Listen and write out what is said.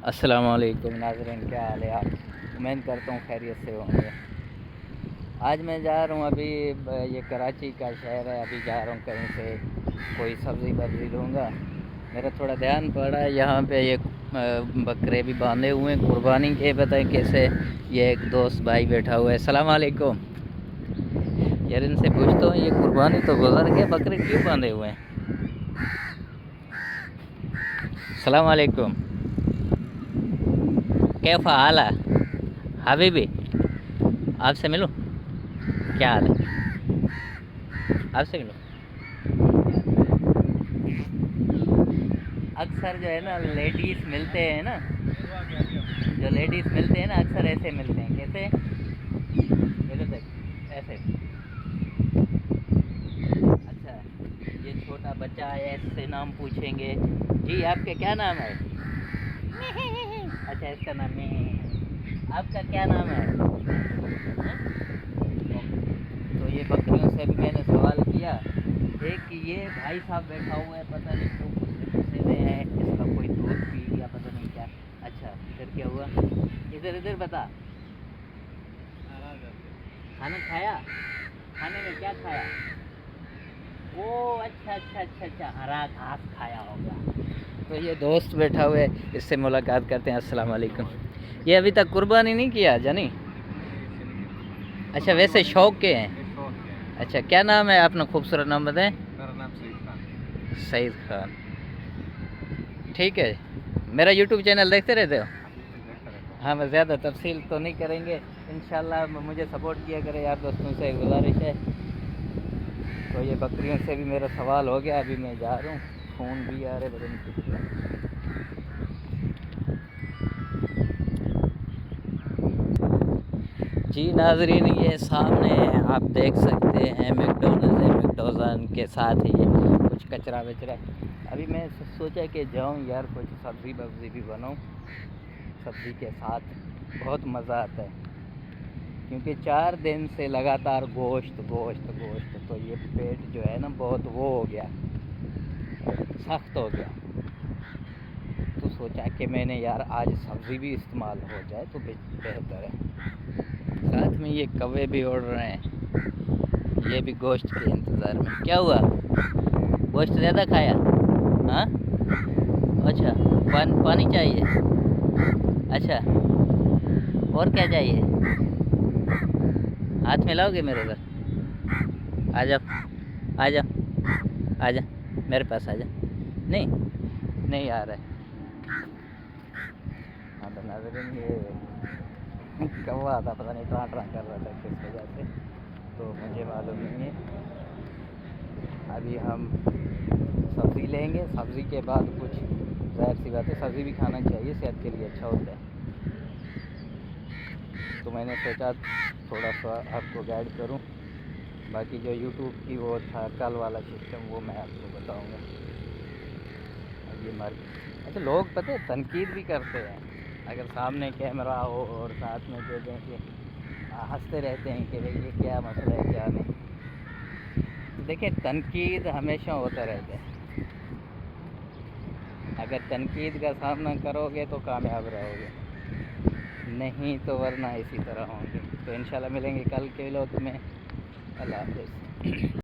अस्सलाम वालेकुम नाज़रीन, क्या हाल है आप? उम्मीद करता हूँ खैरियत से होंगे। आज मैं जा रहा हूँ, अभी ये कराची का शहर है, अभी जा रहा हूँ कहीं से कोई सब्ज़ी वब्ज़ी लूँगा। मेरा थोड़ा ध्यान पड़ा यहाँ पे ये बकरे भी बांधे हुए हैं कुर्बानी के, बताएं कैसे। ये एक दोस्त भाई बैठा हुआ है। अस्सलाम वालेकुम यार, इनसे पूछता हूँ ये कुर्बानी तो गुजर गया, बकरे क्यों बांधे हुए हैं? अस्सलाम वालेकुम, कैफ़ हाल है हबीबी? आपसे मिलूं? क्या हाल है? आपसे मिलूं? अक्सर जो है ना लेडीज़ मिलते हैं ना, जो लेडीज़ मिलते हैं ना अक्सर ऐसे मिलते हैं। कैसे? इधर देख, ऐसे। अच्छा, ये छोटा बच्चा है, ऐसे नाम पूछेंगे। जी आपका क्या नाम है? अच्छा, इसका नाम है। आपका क्या नाम है? हाँ? तो ये बकरियों से भी मैंने सवाल किया। एक ये भाई साहब बैठा हुआ है, पता नहीं क्यों गुस्से में है, इसका कोई दूध पी गया पता नहीं क्या। अच्छा, फिर क्या हुआ? इधर इधर बता। खाना खाया? खाने में क्या खाया? ओ अच्छा अच्छा अच्छा अच्छा, हरा घास खाया होगा। तो ये दोस्त बैठा हुआ है, इससे मुलाकात करते हैं। अस्सलाम वालेकुम। ये अभी तक कुर्बानी नहीं किया जानी? अच्छा, वैसे शौक के हैं। अच्छा, क्या नाम है? अपना खूबसूरत नाम बताएं। मेरा नाम सईद खान। सईद खान, ठीक है। मेरा यूट्यूब चैनल देखते रहते हो? देखता रहता हूँ। हाँ, मैं ज़्यादा तफसील तो नहीं करेंगे, इंशाल्लाह मुझे सपोर्ट किया करें यार, दोस्तों से गुजारिश है। तो ये बकरियों से भी मेरा सवाल हो गया, अभी मैं जा रहा हूँ। फ़ोन भी आ रहे बड़े। जी नाजरीन, ये सामने आप देख सकते हैं मैकडोनल्ड है, मैकडोनल्ड के साथ ही कुछ कचरा वचरा। अभी मैं सोचा कि जाऊं यार, कुछ सब्ज़ी वब्ज़ी भी बनाऊं, सब्ज़ी के साथ बहुत मज़ा आता है। क्योंकि 4 दिन से लगातार गोश्त गोश्त गोश्त, तो ये पेट जो है ना बहुत वो हो गया, सख्त हो गया। तो सोचा कि मैंने यार आज सब्ज़ी भी इस्तेमाल हो जाए तो बेहतर है। साथ में ये कौवे भी उड़ रहे हैं, ये भी गोश्त के इंतज़ार में। क्या हुआ, गोश्त ज़्यादा खाया? हाँ, अच्छा। पानी चाहिए? अच्छा, और क्या चाहिए? हाथ मिलाओगे मेरे उधर? आ जाओ, आ जाओ, आ जा, मेरे पास आ जा। नहीं नहीं आ रहा है। हाँ तो नाज़रीन, ये कौवा था, पता नहीं ट्रां ट्रां कर रहा था किस वजह से, तो मुझे मालूम नहीं है। अभी हम सब्ज़ी लेंगे, सब्ज़ी के बाद कुछ, ज़ाहिर सी बात है सब्ज़ी भी खाना चाहिए, सेहत के लिए अच्छा होता है। तो मैंने सोचा थोड़ा सा आपको गाइड करूं। बाकी जो यूट्यूब की वो था कल वाला सिस्टम, वो मैं आपको बताऊंगा। अब ये मार्केट, अच्छा लोग पता है तनकीद भी करते हैं, अगर सामने कैमरा हो और साथ में दे दें कि हंसते रहते हैं कि भाई ये क्या मसला है क्या नहीं। तो देखिए, तनकीद हमेशा होता रहता है, अगर तनकीद का सामना करोगे तो कामयाब रहोगे, नहीं तो वरना इसी तरह होंगे। तो इंशाल्लाह मिलेंगे कल के व्लॉग में। अल्लाह हाफ़िज़।